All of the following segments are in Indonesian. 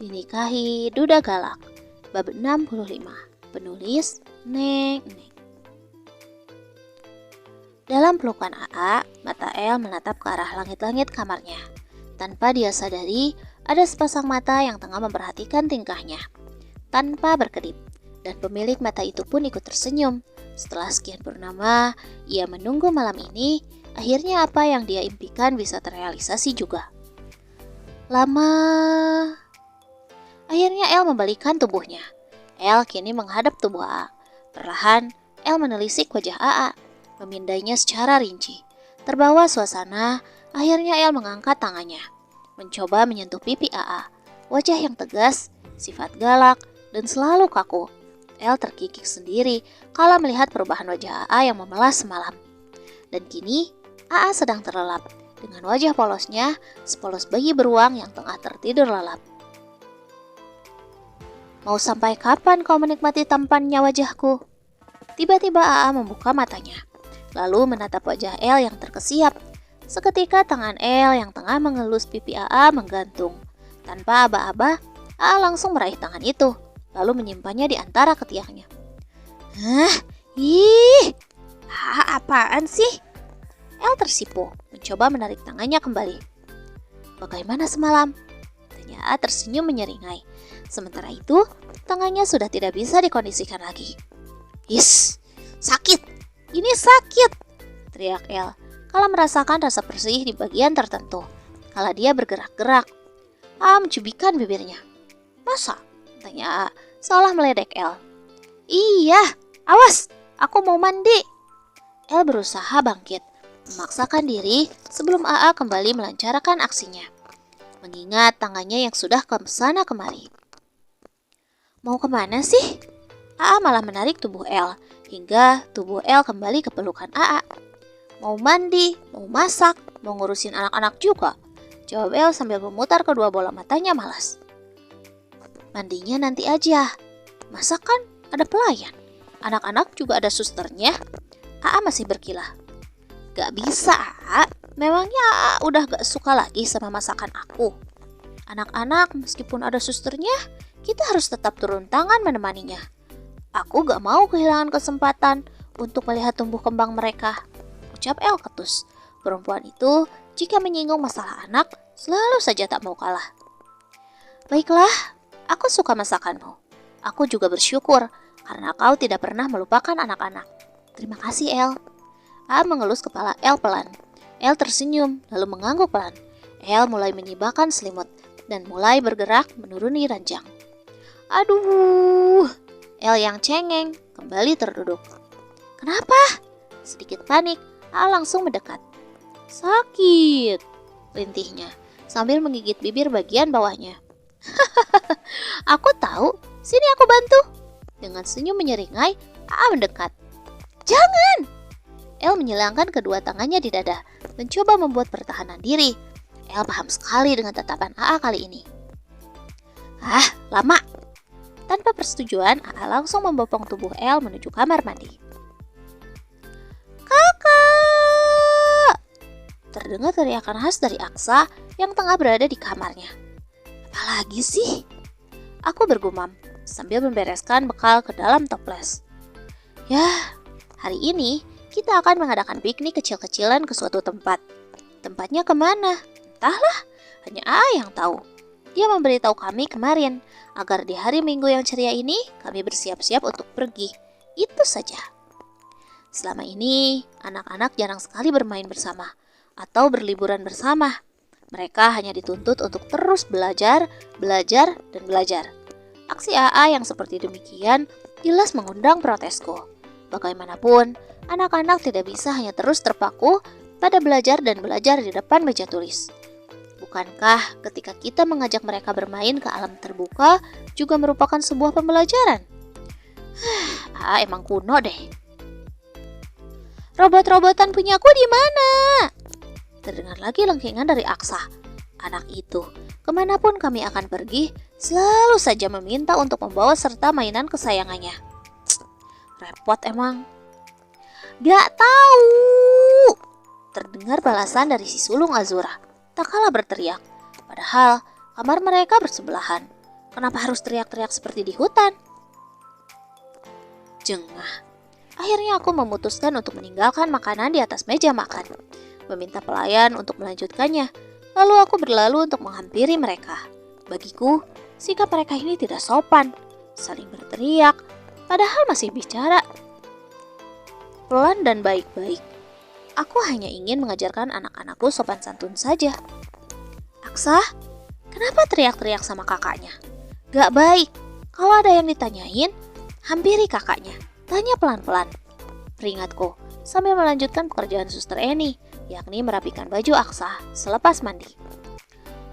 Dinikahi Duda Galak. Bab 65. Penulis Neng. Dalam pelukan AA, mata El menatap ke arah langit-langit kamarnya. Tanpa dia sadari, ada sepasang mata yang tengah memperhatikan tingkahnya. Tanpa berkedip, dan pemilik mata itu pun ikut tersenyum. Setelah sekian purnama, ia menunggu malam ini, akhirnya apa yang dia impikan bisa terrealisasi juga. Akhirnya El membalikkan tubuhnya. El kini menghadap tubuh AA. Perlahan, El menelisik wajah AA, memindainya secara rinci. Terbawa suasana, akhirnya El mengangkat tangannya, mencoba menyentuh pipi AA. Wajah yang tegas, sifat galak, dan selalu kaku. El terkikik sendiri kala melihat perubahan wajah AA yang memelas semalam. Dan kini, AA sedang terlelap dengan wajah polosnya sepolos bayi beruang yang tengah tertidur lelap. Mau sampai kapan kau menikmati tampannya wajahku? Tiba-tiba AA membuka matanya, lalu menatap wajah El yang terkesiap. Seketika tangan El yang tengah mengelus pipi AA menggantung. Tanpa aba-aba, AA langsung meraih tangan itu, lalu menyimpannya di antara ketiaknya. Apaan sih? El tersipu, mencoba menarik tangannya kembali. Bagaimana semalam? Tanya AA tersenyum menyeringai. Sementara itu, tangannya sudah tidak bisa dikondisikan lagi. Sakit! Ini sakit! Teriak El, kala merasakan rasa perih di bagian tertentu. Kala dia bergerak-gerak, AA mencubikkan bibirnya. Masa? Tanya AA, seolah meledek El. Iya, awas, aku mau mandi. El berusaha bangkit, memaksakan diri sebelum AA kembali melancarkan aksinya. Mengingat tangannya yang sudah kesana kemari. Mau kemana sih? AA malah menarik tubuh El, hingga tubuh El kembali ke pelukan AA. Mau mandi, mau masak, mau ngurusin anak-anak juga, jawab El sambil memutar kedua bola matanya malas. Mandinya nanti aja, masak kan ada pelayan, anak-anak juga ada susternya. AA masih berkilah. Gak bisa, AA. Memangnya AA udah gak suka lagi sama masakan aku? Anak-anak meskipun ada susternya, kita harus tetap turun tangan menemaninya. Aku gak mau kehilangan kesempatan untuk melihat tumbuh kembang mereka, ucap El ketus. Perempuan itu jika menyinggung masalah anak, selalu saja tak mau kalah. Baiklah, aku suka masakanmu. Aku juga bersyukur karena kau tidak pernah melupakan anak-anak. Terima kasih El. A mengelus kepala El pelan. El tersenyum lalu mengangguk pelan. El mulai menyibakkan selimut dan mulai bergerak menuruni ranjang. Aduh, El yang cengeng kembali terduduk. Kenapa? Sedikit panik, A langsung mendekat. Sakit, rintihnya sambil menggigit bibir bagian bawahnya. Aku tahu, sini aku bantu. Dengan senyum menyeringai, A mendekat. Jangan! El menyilangkan kedua tangannya di dada, mencoba membuat pertahanan diri. El paham sekali dengan tatapan AA kali ini. Lama. Tanpa persetujuan, AA langsung membopong tubuh El menuju kamar mandi. Kakak! Terdengar teriakan khas dari Aksa yang tengah berada di kamarnya. Apalagi sih? Aku bergumam sambil membereskan bekal ke dalam toples. Yah, hari ini kita akan mengadakan piknik kecil-kecilan ke suatu tempat. Tempatnya kemana? Entahlah, hanya AA yang tahu. Dia memberitahu kami kemarin agar di hari Minggu yang ceria ini kami bersiap-siap untuk pergi. Itu saja. Selama ini, anak-anak jarang sekali bermain bersama atau berliburan bersama. Mereka hanya dituntut untuk terus belajar, dan belajar. Aksi AA yang seperti demikian jelas mengundang protesku. Bagaimanapun, anak-anak tidak bisa hanya terus terpaku pada belajar di depan meja tulis. Bukankah ketika kita mengajak mereka bermain ke alam terbuka juga merupakan sebuah pembelajaran? Emang kuno deh. Robot-robotan punyaku di mana? Terdengar lagi lengkingan dari Aksa. Anak itu, kemanapun kami akan pergi, selalu saja meminta untuk membawa serta mainan kesayangannya. Repot emang. Gak tahu. Terdengar balasan dari si sulung Azura. Tak kalah berteriak. Padahal kamar mereka bersebelahan. Kenapa harus teriak-teriak seperti di hutan? Jengah. Akhirnya aku memutuskan untuk meninggalkan makanan di atas meja makan, meminta pelayan untuk melanjutkannya. Lalu aku berlalu untuk menghampiri mereka. Bagiku, sikap mereka ini tidak sopan, saling berteriak, padahal masih bicara pelan dan baik-baik. Aku hanya ingin mengajarkan anak-anakku sopan santun saja. Aksa, kenapa teriak-teriak sama kakaknya? Gak baik. Kalau ada yang ditanyain, hampiri kakaknya. Tanya pelan-pelan. Peringatku sambil melanjutkan pekerjaan Suster Eni, yakni merapikan baju Aksa selepas mandi.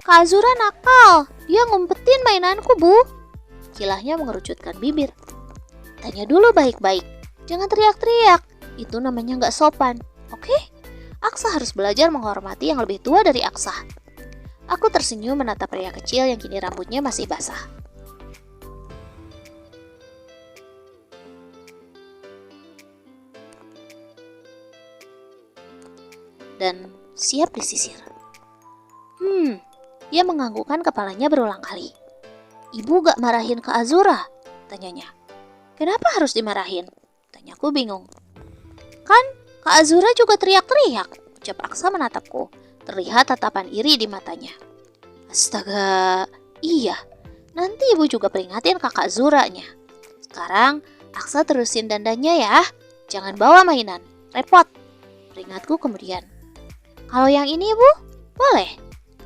Kak Azura nakal, dia ngumpetin mainanku, Bu. Kilahnya mengerucutkan bibir. Tanya dulu baik-baik, jangan teriak-teriak. Itu namanya gak sopan, oke? Aksa harus belajar menghormati yang lebih tua dari Aksa. Aku tersenyum menatap pria kecil yang kini rambutnya masih basah. Dan siap disisir. Dia menganggukkan kepalanya berulang kali. Ibu gak marahin Kak Azura? Tanyanya. Kenapa harus dimarahin? Tanyaku bingung. Kan Kak Azura juga teriak-teriak, ucap Aksa menatapku. Terlihat tatapan iri di matanya. Astaga, iya. Nanti ibu juga peringatin kakak Zuranya. Sekarang Aksa terusin dandannya ya. Jangan bawa mainan, repot. Peringatku kemudian. Kalau yang ini Bu, boleh?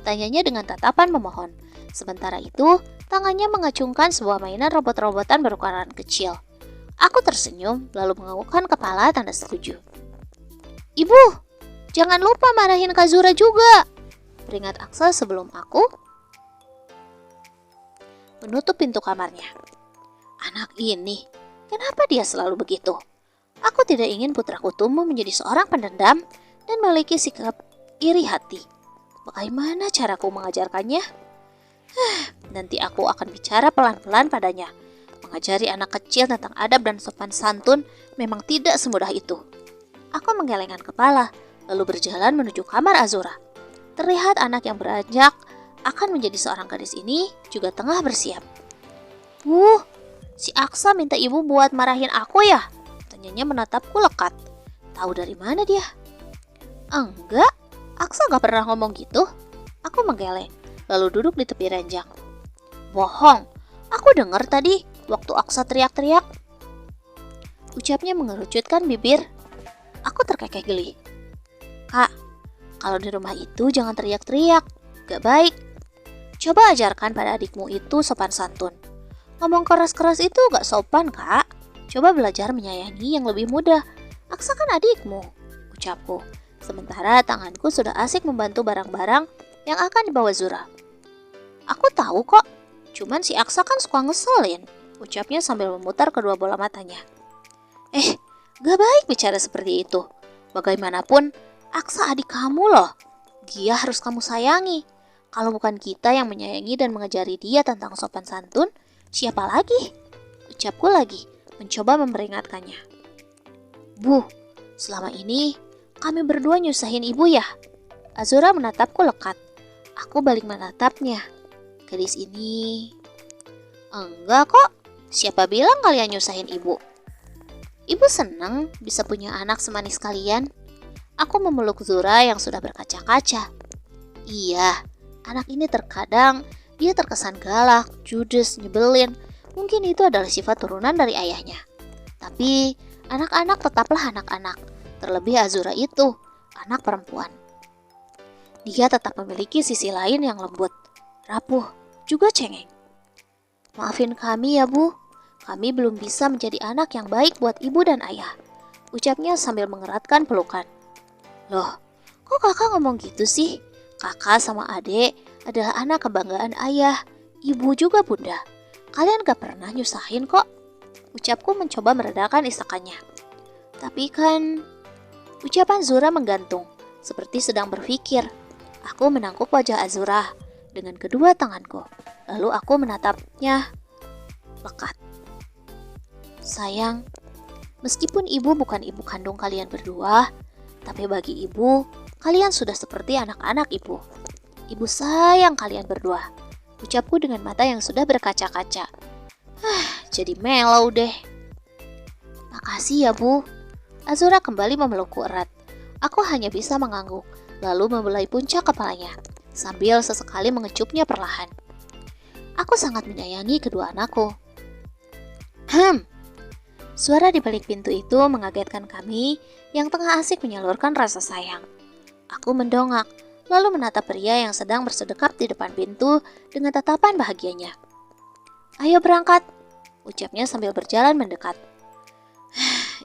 Tanyanya dengan tatapan memohon. Sementara itu, tangannya mengacungkan sebuah mainan robot-robotan berukuran kecil. Aku tersenyum lalu menganggukkan kepala tanda setuju. Ibu, jangan lupa marahin Kak Zura juga. Peringat Aksa sebelum aku menutup pintu kamarnya. Anak ini, kenapa dia selalu begitu? Aku tidak ingin putraku tumbuh menjadi seorang pendendam dan memiliki sikap iri hati. Bagaimana caraku mengajarkannya? Nanti aku akan bicara pelan-pelan padanya. Mengajari anak kecil tentang adab dan sopan santun memang tidak semudah itu. Aku menggelengkan kepala, lalu berjalan menuju kamar Azura. Terlihat anak yang beranjak akan menjadi seorang gadis ini juga tengah bersiap. Si Aksa minta ibu buat marahin aku ya? Tanyanya menatapku lekat. Tahu dari mana dia? Enggak, Aksa gak pernah ngomong gitu. Aku menggeleng, lalu duduk di tepi ranjang. Bohong, aku dengar tadi waktu Aksa teriak-teriak. Ucapnya mengerucutkan bibir. Aku terkekeh geli. Kak, kalau di rumah itu jangan teriak-teriak, gak baik. Coba ajarkan pada adikmu itu sopan santun. Ngomong keras-keras itu gak sopan, Kak. Coba belajar menyayangi yang lebih muda. Aksa kan adikmu, ucapku. Sementara tanganku sudah asik membantu barang-barang yang akan dibawa Zura. Aku tahu kok, cuman si Aksa kan suka ngeselin, ucapnya sambil memutar kedua bola matanya. Gak baik bicara seperti itu. Bagaimanapun, Aksa adik kamu loh. Dia harus kamu sayangi. Kalau bukan kita yang menyayangi dan mengajari dia tentang sopan santun, siapa lagi? Ucapku lagi, mencoba memperingatkannya. Bu, selama ini kami berdua nyusahin ibu ya? Azura menatapku lekat. Aku balik menatapnya. Gadis ini... Enggak kok, siapa bilang kalian nyusahin ibu? Ibu senang bisa punya anak semanis kalian. Aku memeluk Zura yang sudah berkaca-kaca. Iya, anak ini terkadang dia terkesan galak, judes, nyebelin. Mungkin itu adalah sifat turunan dari ayahnya. Tapi anak-anak tetaplah anak-anak. Terlebih Azura itu, anak perempuan. Dia tetap memiliki sisi lain yang lembut, rapuh, juga cengeng. Maafin kami ya Bu, kami belum bisa menjadi anak yang baik buat ibu dan ayah. Ucapnya sambil mengeratkan pelukan. Loh, kok kakak ngomong gitu sih? Kakak sama adik adalah anak kebanggaan ayah, ibu juga bunda. Kalian gak pernah nyusahin kok. Ucapku mencoba meredakan isakannya. Tapi kan... Ucapan Zura menggantung, seperti sedang berpikir. Aku menangkuk wajah Azura dengan kedua tanganku. Lalu aku menatapnya lekat. Sayang, meskipun ibu bukan ibu kandung kalian berdua, tapi bagi ibu, kalian sudah seperti anak-anak ibu. Ibu sayang kalian berdua. ucapku dengan mata yang sudah berkaca-kaca. Jadi melau deh. Makasih ya, Bu. Azura kembali memelukku erat. Aku hanya bisa mengangguk, lalu membelai puncak kepalanya, sambil sesekali mengecupnya perlahan. Aku sangat menyayangi kedua anakku. Suara di balik pintu itu mengagetkan kami yang tengah asik menyalurkan rasa sayang. Aku mendongak, lalu menatap pria yang sedang bersedekap di depan pintu dengan tatapan bahagianya. Ayo berangkat, ucapnya sambil berjalan mendekat.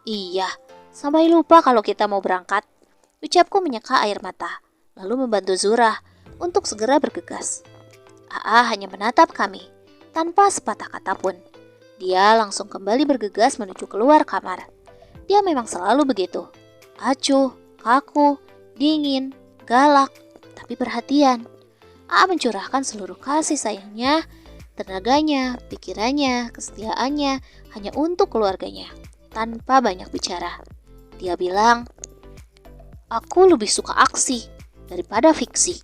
Iya, sampai lupa kalau kita mau berangkat, ucapku menyeka air mata, lalu membantu Zura untuk segera bergegas. AA hanya menatap kami, tanpa sepatah kata pun. Dia langsung kembali bergegas menuju keluar kamar. Dia memang selalu begitu. Acuh, kaku, dingin, galak, tapi perhatian. AA mencurahkan seluruh kasih sayangnya, tenaganya, pikirannya, kesetiaannya hanya untuk keluarganya, tanpa banyak bicara. Dia bilang, aku lebih suka aksi daripada fiksi.